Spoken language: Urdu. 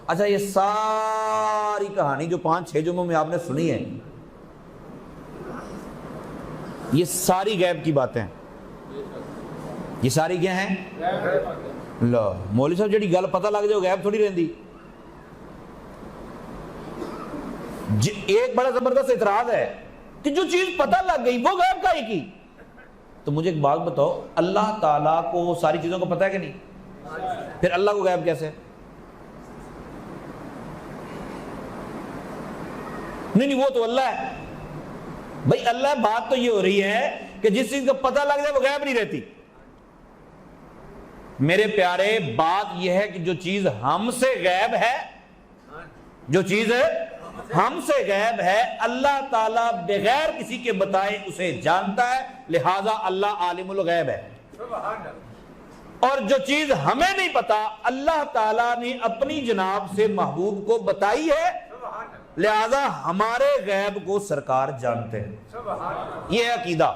اچھا یہ ساری کہانی جو 5-6 جمعوں میں آپ نے سنی ہے، یہ ساری غیب کی باتیں ہیں، یہ ساری کیا ہیں؟ لو مولوی صاحب جڑی گل پتہ لگ جائے غیب تھوڑی رہندی۔ ایک بڑا زبردست اعتراض ہے کہ جو چیز پتہ لگ گئی وہ غیب کا ہی کی۔ تو مجھے ایک بات بتاؤ، اللہ تعالیٰ کو ساری چیزوں کو پتہ ہے کہ نہیں؟ پھر اللہ کو غیب کیسے؟ نہیں وہ تو اللہ ہے بھائی، اللہ۔ بات تو یہ ہو رہی ہے کہ جس چیز کا پتہ لگ جائے وہ غیب نہیں رہتی۔ میرے پیارے، بات یہ ہے کہ جو چیز ہم سے غیب ہے، جو چیز ہم سے غیب ہے، اللہ تعالیٰ بغیر کسی کے بتائے اسے جانتا ہے، لہذا اللہ عالم الغیب ہے۔ اور جو چیز ہمیں نہیں پتا، اللہ تعالیٰ نے اپنی جناب سے محبوب کو بتائی ہے، لہذا ہمارے غیب کو سرکار جانتے ہیں۔ یہ ہے عقیدہ۔